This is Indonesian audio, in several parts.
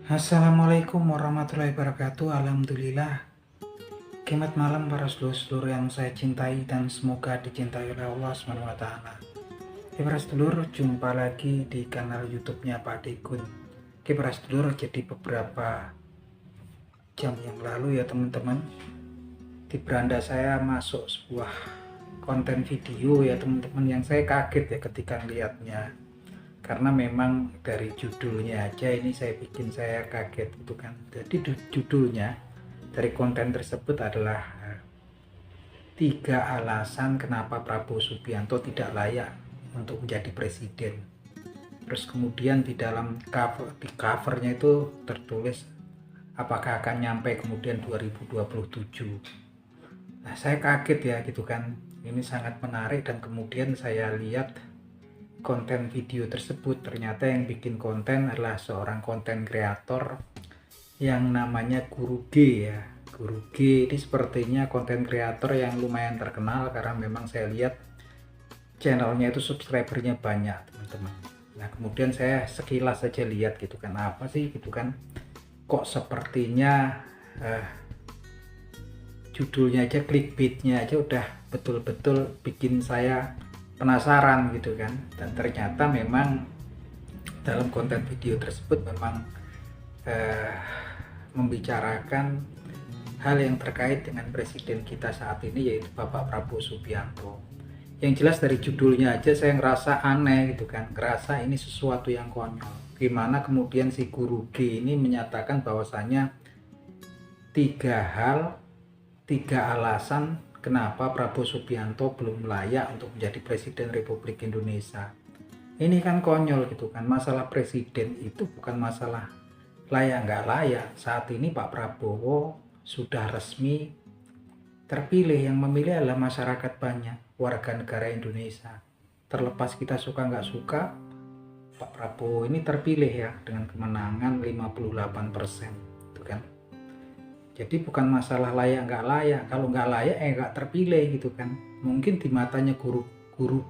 Assalamualaikum warahmatullahi wabarakatuh. Alhamdulillah. Selamat malam para sedulur-sedulur yang saya cintai dan semoga dicintai oleh Allah SWT. Oke para sedulur, jumpa lagi di kanal YouTube-nya Pak Dekun. Oke para sedulur, jadi beberapa jam yang lalu ya teman-teman, di beranda saya masuk sebuah konten video ya teman-teman, yang saya kaget ya ketika lihatnya. Karena memang dari judulnya aja ini saya kaget gitu kan. Jadi judulnya dari konten tersebut adalah 3 alasan kenapa Prabowo Subianto tidak layak untuk menjadi presiden. Terus kemudian di dalam covernya itu tertulis apakah akan nyampe kemudian 2027. Nah, saya kaget ya gitu kan. Ini sangat menarik, dan kemudian saya lihat konten video tersebut. Ternyata yang bikin konten adalah seorang konten kreator yang namanya Guru G ya. Guru G ini sepertinya konten kreator yang lumayan terkenal karena memang saya lihat channelnya itu subscribernya banyak teman-teman. Nah kemudian saya sekilas saja lihat gitu kan, apa sih gitu kan, kok sepertinya judulnya aja, clickbaitnya aja udah betul-betul bikin saya penasaran gitu kan. Dan ternyata memang dalam konten video tersebut memang membicarakan hal yang terkait dengan presiden kita saat ini, yaitu Bapak Prabowo Subianto. Yang jelas dari judulnya aja saya ngerasa aneh gitu kan, ngerasa ini sesuatu yang konyol. Gimana kemudian si Guru G ini menyatakan bahwasanya 3 alasan kenapa Prabowo Subianto belum layak untuk menjadi Presiden Republik Indonesia. Ini kan konyol gitu kan. Masalah presiden itu bukan masalah layak nggak layak. Saat ini Pak Prabowo sudah resmi terpilih, yang memilih adalah masyarakat banyak, warga negara Indonesia. Terlepas kita suka nggak suka, Pak Prabowo ini terpilih ya dengan kemenangan 58%, itu kan. Jadi bukan masalah layak nggak layak. Kalau nggak layak nggak terpilih gitu kan. Mungkin di matanya guru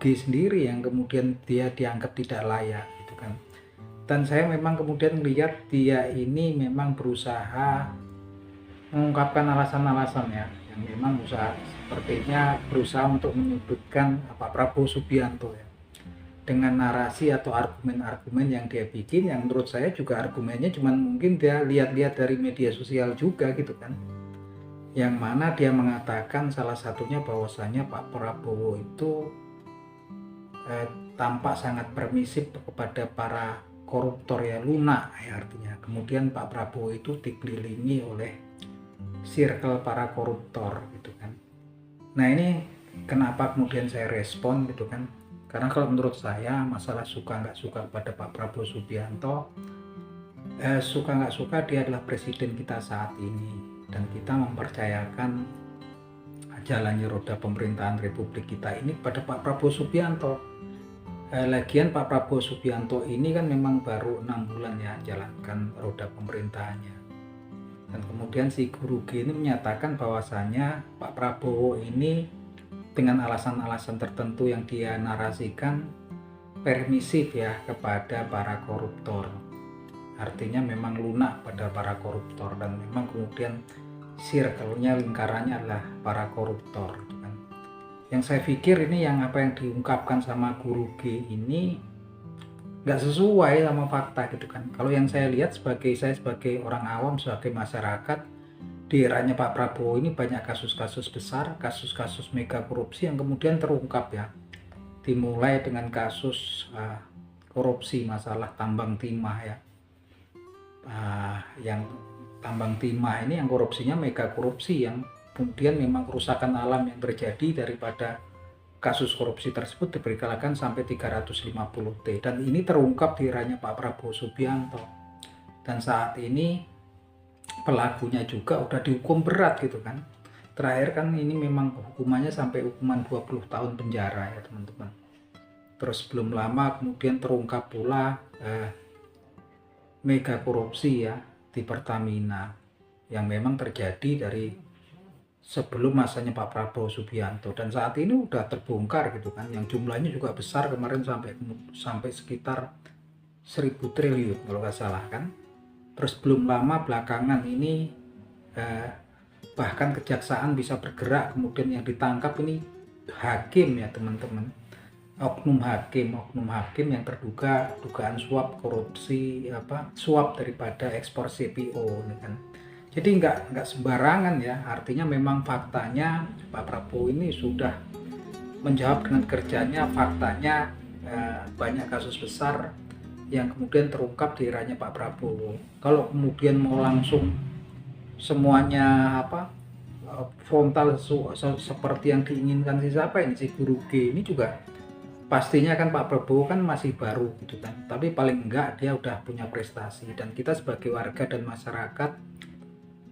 G sendiri yang kemudian dia dianggap tidak layak gitu kan. Dan saya memang kemudian melihat dia ini memang berusaha mengungkapkan alasan-alasan ya, yang memang sepertinya berusaha untuk menyudutkan Pak Prabowo Subianto ya, dengan narasi atau argumen-argumen yang dia bikin, yang menurut saya juga argumennya cuman mungkin dia lihat-lihat dari media sosial juga gitu kan, yang mana dia mengatakan salah satunya bahwasanya Pak Prabowo itu tampak sangat permisif kepada para koruptor ya, lunak ya artinya. Kemudian Pak Prabowo itu dikelilingi oleh circle para koruptor gitu kan. Nah ini kenapa kemudian saya respon gitu kan, karena kalau menurut saya masalah suka nggak suka kepada Pak Prabowo Subianto, suka nggak suka dia adalah presiden kita saat ini, dan kita mempercayakan jalannya roda pemerintahan Republik kita ini pada Pak Prabowo Subianto. Lagian Pak Prabowo Subianto ini kan memang baru 6 bulan ya jalankan roda pemerintahannya. Dan kemudian si Guru G ini menyatakan bahwasanya Pak Prabowo ini dengan alasan-alasan tertentu yang dia narasikan permisif ya kepada para koruptor. Artinya memang lunak pada para koruptor, dan memang kemudian circle-nya, lingkarannya adalah para koruptor gitu kan. Yang saya pikir ini yang apa yang diungkapkan sama Guru G ini nggak sesuai sama fakta gitu kan. Kalau yang saya lihat saya sebagai orang awam, sebagai masyarakat, di eranya Pak Prabowo ini banyak kasus-kasus besar, kasus-kasus mega korupsi yang kemudian terungkap ya. Dimulai dengan kasus korupsi masalah tambang timah ya. Yang tambang timah ini yang korupsinya mega korupsi, yang kemudian memang kerusakan alam yang terjadi daripada kasus korupsi tersebut diperkirakan sampai 350 T, dan ini terungkap di eranya Pak Prabowo Subianto. Dan saat ini pelakunya juga udah dihukum berat gitu kan. Terakhir kan ini memang hukumannya sampai hukuman 20 tahun penjara ya teman-teman. Terus belum lama kemudian terungkap pula mega korupsi ya di Pertamina, yang memang terjadi dari sebelum masanya Pak Prabowo Subianto, dan saat ini udah terbongkar gitu kan, yang jumlahnya juga besar, kemarin sampai sekitar 1.000 triliun kalau nggak salah kan. Terus belum lama belakangan ini bahkan kejaksaan bisa bergerak, kemudian yang ditangkap ini hakim ya teman-teman, oknum hakim yang terduga dugaan suap korupsi suap daripada ekspor CPO ini kan. Jadi nggak sembarangan ya, artinya memang faktanya Pak Prabowo ini sudah menjawab dengan kerjanya, faktanya banyak kasus besar yang kemudian terungkap di eranya Pak Prabowo. Kalau kemudian mau langsung semuanya frontal seperti yang diinginkan siapa ini, si Guru G ini juga pastinya kan Pak Prabowo kan masih baru gitu kan, tapi paling enggak dia udah punya prestasi, dan kita sebagai warga dan masyarakat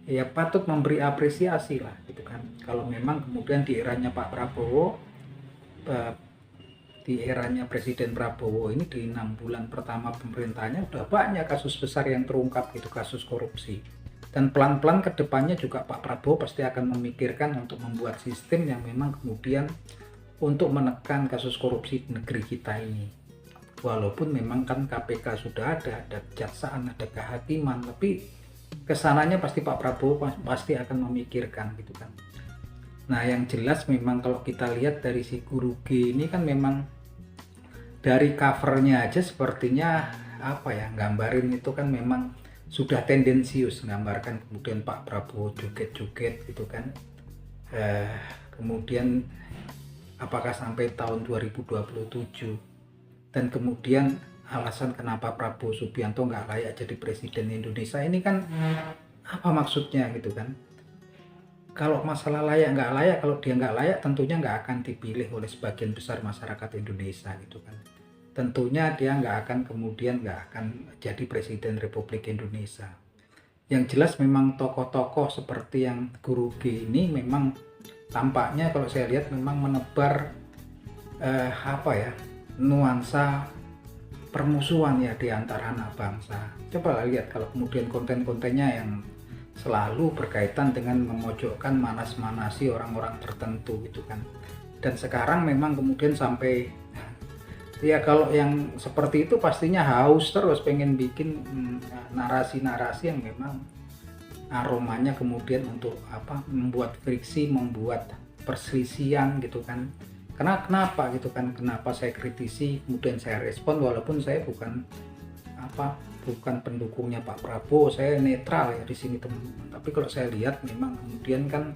ya patut memberi apresiasi lah gitu kan. Kalau memang kemudian di eranya Pak Prabowo, di eranya Presiden Prabowo ini di 6 bulan pertama pemerintahnya udah banyak kasus besar yang terungkap gitu, kasus korupsi. Dan pelan-pelan ke depannya juga Pak Prabowo pasti akan memikirkan untuk membuat sistem yang memang kemudian untuk menekan kasus korupsi di negeri kita ini. Walaupun memang kan KPK sudah ada kejaksaan, ada kehakiman, tapi kesananya pasti Pak Prabowo pasti akan memikirkan gitu kan. Nah yang jelas memang kalau kita lihat dari si Guru G ini kan memang dari covernya aja sepertinya gambarin itu kan memang sudah tendensius, menggambarkan kemudian Pak Prabowo joget-joget gitu kan. Kemudian apakah sampai tahun 2027, dan kemudian alasan kenapa Prabowo Subianto nggak layak jadi presiden Indonesia ini kan apa maksudnya gitu kan. Kalau masalah layak nggak layak, kalau dia nggak layak tentunya nggak akan dipilih oleh sebagian besar masyarakat Indonesia gitu kan. Tentunya dia nggak akan jadi presiden Republik Indonesia. Yang jelas memang tokoh-tokoh seperti yang Guru G ini memang tampaknya kalau saya lihat memang menebar nuansa permusuhan ya di antara anak bangsa. Coba lihat kalau kemudian konten-kontennya yang selalu berkaitan dengan memojokkan, manas-manasi orang-orang tertentu gitu kan. Dan sekarang memang kemudian sampai ya kalau yang seperti itu pastinya haus terus pengen bikin narasi-narasi yang memang aromanya kemudian untuk membuat friksi, membuat perselisihan gitu kan. Kenapa gitu kan, kenapa saya kritisi kemudian saya respon, walaupun saya bukan pendukungnya Pak Prabowo, saya netral ya di sini teman-teman. Tapi kalau saya lihat memang kemudian kan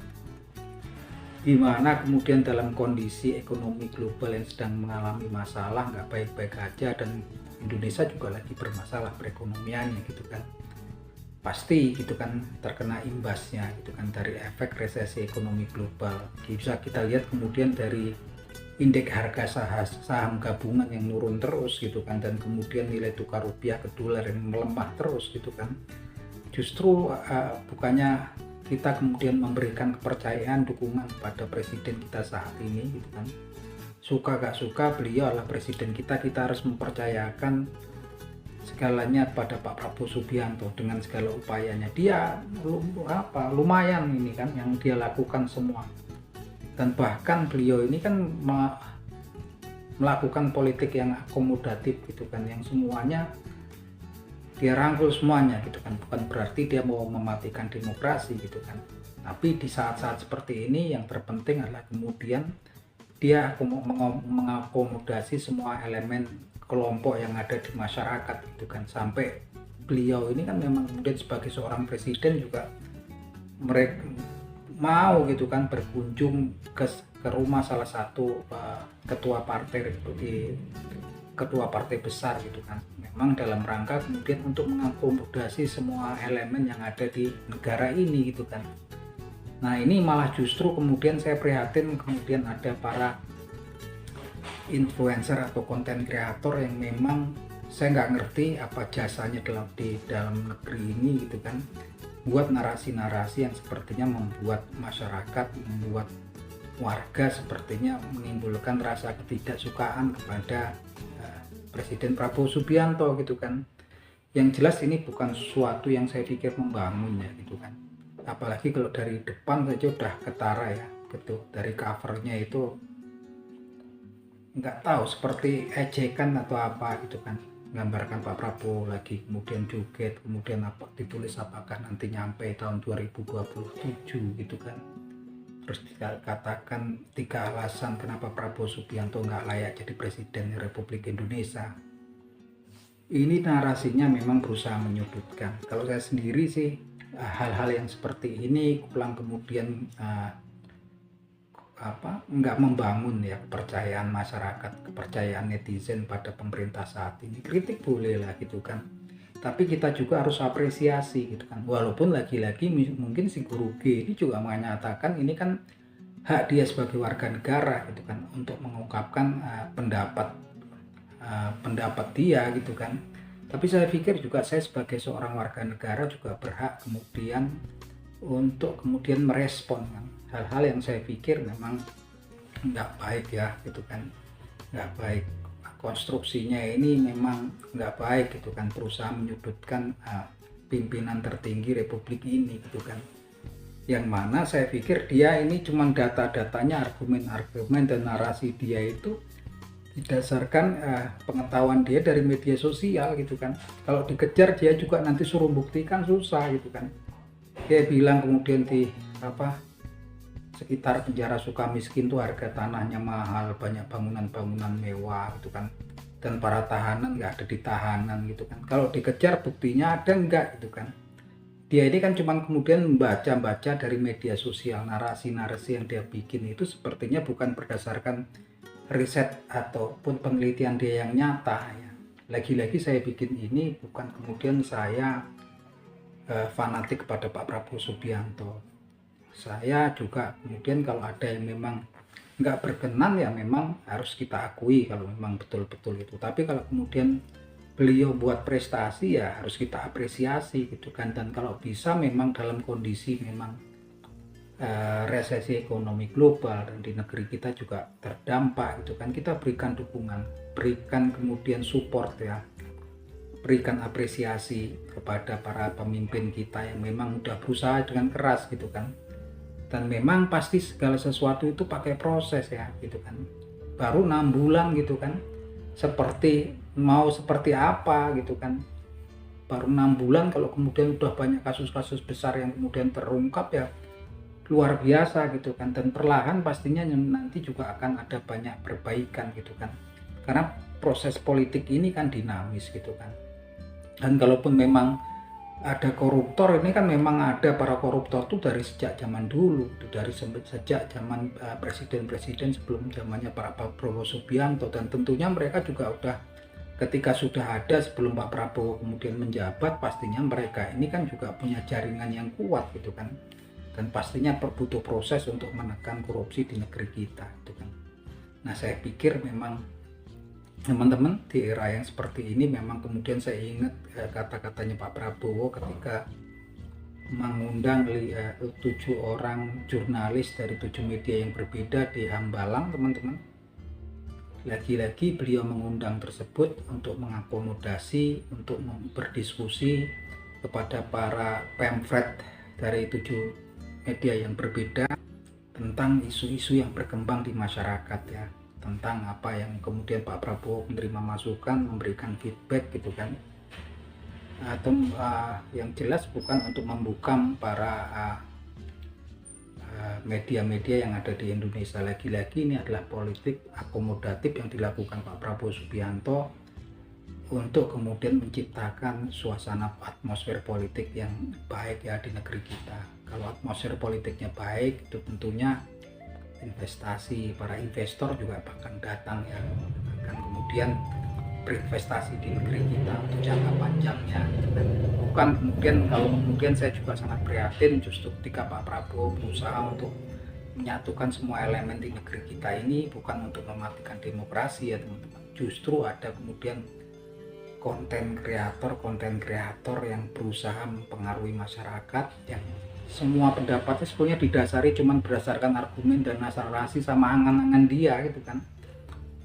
gimana kemudian dalam kondisi ekonomi global yang sedang mengalami masalah nggak baik-baik aja, dan Indonesia juga lagi bermasalah perekonomiannya gitu kan, pasti gitu kan terkena imbasnya gitu kan dari efek resesi ekonomi global. Bisa kita lihat kemudian dari indeks harga saham gabungan yang turun terus gitu kan, dan kemudian nilai tukar rupiah ke dolar yang melemah terus gitu kan. Justru bukannya kita kemudian memberikan kepercayaan, dukungan pada presiden kita saat ini gitu kan. Suka gak suka beliau adalah presiden kita harus mempercayakan segalanya pada Pak Prabowo Subianto dengan segala upayanya. Dia lumayan ini kan yang dia lakukan semua. Dan bahkan beliau ini kan melakukan politik yang akomodatif gitu kan, yang semuanya dia rangkul semuanya gitu kan. Bukan berarti dia mau mematikan demokrasi gitu kan, tapi di saat-saat seperti ini yang terpenting adalah kemudian dia mengakomodasi semua elemen kelompok yang ada di masyarakat gitu kan. Sampai beliau ini kan memang kemudian sebagai seorang presiden juga mereka mau gitu kan berkunjung ke rumah salah satu ketua partai besar gitu kan, memang dalam rangka kemudian untuk mengakomodasi semua elemen yang ada di negara ini gitu kan. Nah ini malah justru kemudian saya prihatin kemudian ada para influencer atau konten kreator yang memang saya nggak ngerti apa jasanya di dalam negeri ini gitu kan, buat narasi-narasi yang sepertinya membuat masyarakat, membuat warga sepertinya menimbulkan rasa ketidaksukaan kepada Presiden Prabowo Subianto gitu kan. Yang jelas ini bukan sesuatu yang saya pikir membangun ya gitu kan. Apalagi kalau dari depan saja udah ketara ya gitu, dari covernya itu nggak tahu seperti ejekan atau apa gitu kan. menggambarkan Pak Prabowo lagi kemudian joget, kemudian apa ditulis apakah nanti nyampe tahun 2027 gitu kan. Terus dikatakan 3 alasan kenapa Prabowo Subianto nggak layak jadi Presiden Republik Indonesia. Ini narasinya memang berusaha menyudutkan. Kalau saya sendiri sih hal-hal yang seperti ini pulang kemudian nggak membangun ya kepercayaan masyarakat, kepercayaan netizen pada pemerintah saat ini. Kritik boleh lah gitu kan, tapi kita juga harus apresiasi gitu kan. Walaupun lagi-lagi mungkin si guru G ini juga menyatakan ini kan hak dia sebagai warga negara gitu kan untuk mengungkapkan pendapat dia gitu kan. Tapi saya pikir juga saya sebagai seorang warga negara juga berhak kemudian untuk kemudian merespon kan hal-hal yang saya pikir memang nggak baik ya gitu kan, nggak baik, konstruksinya ini memang nggak baik gitu kan, berusaha menyudutkan pimpinan tertinggi republik ini gitu kan, yang mana saya pikir dia ini cuma data-datanya, argumen-argumen dan narasi dia itu didasarkan pengetahuan dia dari media sosial gitu kan. Kalau dikejar dia juga nanti suruh buktikan susah gitu kan. Dia bilang kemudian di sekitar penjara Sukamiskin tuh harga tanahnya mahal, banyak bangunan-bangunan mewah gitu kan, dan para tahanan nggak ada di tahanan gitu kan. Kalau dikejar buktinya ada nggak gitu kan. Dia ini kan cuma kemudian membaca-baca dari media sosial, narasi-narasi yang dia bikin itu sepertinya bukan berdasarkan riset ataupun penelitian dia yang nyata ya. Lagi-lagi saya bikin ini bukan kemudian saya fanatik kepada Pak Prabowo Subianto. Saya juga kemudian kalau ada yang memang nggak berkenan ya memang harus kita akui kalau memang betul-betul itu. Tapi kalau kemudian beliau buat prestasi ya harus kita apresiasi gitu kan. Dan kalau bisa memang dalam kondisi memang resesi ekonomi global dan di negeri kita juga terdampak gitu kan, kita berikan dukungan, berikan kemudian support ya, berikan apresiasi kepada para pemimpin kita yang memang udah berusaha dengan keras gitu kan. Dan memang pasti segala sesuatu itu pakai proses ya gitu kan. Baru 6 bulan gitu kan, mau seperti apa gitu kan, baru 6 bulan kalau kemudian udah banyak kasus-kasus besar yang kemudian terungkap ya luar biasa gitu kan. Dan perlahan pastinya nanti juga akan ada banyak perbaikan gitu kan, karena proses politik ini kan dinamis gitu kan. Dan kalaupun memang ada koruptor, ini kan memang ada para koruptor tuh dari sejak zaman dulu, dari sejak zaman presiden-presiden sebelum zamannya Pak Prabowo Subianto. Dan tentunya mereka juga udah ketika sudah ada sebelum Pak Prabowo kemudian menjabat, pastinya mereka ini kan juga punya jaringan yang kuat gitu kan, dan pastinya butuh proses untuk menekan korupsi di negeri kita gitu kan. Nah saya pikir memang teman-teman di era yang seperti ini memang kemudian saya ingat kata-katanya Pak Prabowo ketika mengundang 7 orang jurnalis dari 7 media yang berbeda di Hambalang teman-teman. Lagi-lagi beliau mengundang tersebut untuk mengakomodasi, untuk berdiskusi kepada para pamflet dari 7 media yang berbeda tentang isu-isu yang berkembang di masyarakat ya, tentang apa yang kemudian Pak Prabowo menerima masukan, memberikan feedback gitu kan, atau yang jelas bukan untuk membungkam para media-media yang ada di Indonesia. Lagi-lagi ini adalah politik akomodatif yang dilakukan Pak Prabowo Subianto untuk kemudian menciptakan suasana atmosfer politik yang baik ya di negeri kita. Kalau atmosfer politiknya baik, itu tentunya investasi, para investor juga akan datang ya, akan kemudian berinvestasi di negeri kita untuk jangka panjangnya. Bukan kemudian, kalau kemudian saya juga sangat prihatin justru ketika Pak Prabowo berusaha untuk menyatukan semua elemen di negeri kita ini, bukan untuk mematikan demokrasi ya teman-teman. Justru ada kemudian konten kreator yang berusaha mempengaruhi masyarakat, yang semua pendapatnya sebenarnya didasari cuman berdasarkan argumen dan narasi sama angan-angan dia gitu kan.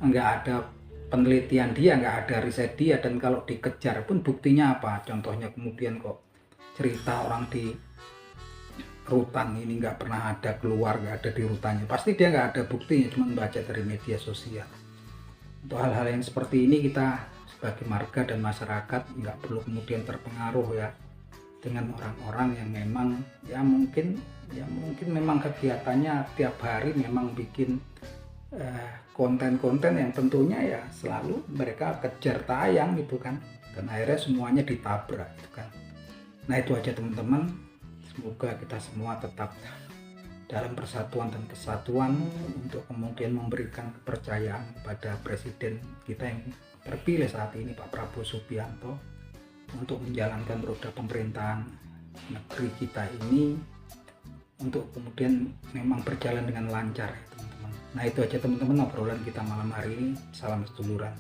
Nggak ada penelitian dia, nggak ada riset dia, dan kalau dikejar pun buktinya apa? Contohnya kemudian kok cerita orang di rutan ini nggak pernah ada keluar, nggak ada di rutannya, pasti dia nggak ada buktinya, cuma baca dari media sosial. Untuk hal-hal yang seperti ini kita sebagai marga dan masyarakat nggak perlu kemudian terpengaruh ya dengan orang-orang yang memang mungkin memang kegiatannya tiap hari memang bikin konten-konten yang tentunya ya selalu mereka kejar tayang gitu kan, dan akhirnya semuanya ditabrak gitu kan. Nah itu aja teman-teman, semoga kita semua tetap dalam persatuan dan kesatuan untuk kemudian memberikan kepercayaan pada presiden kita yang terpilih saat ini, Pak Prabowo Subianto, untuk menjalankan roda pemerintahan negeri kita ini untuk kemudian memang berjalan dengan lancar ya teman-teman. Nah itu aja teman-teman obrolan kita malam hari ini. Salam seduluran.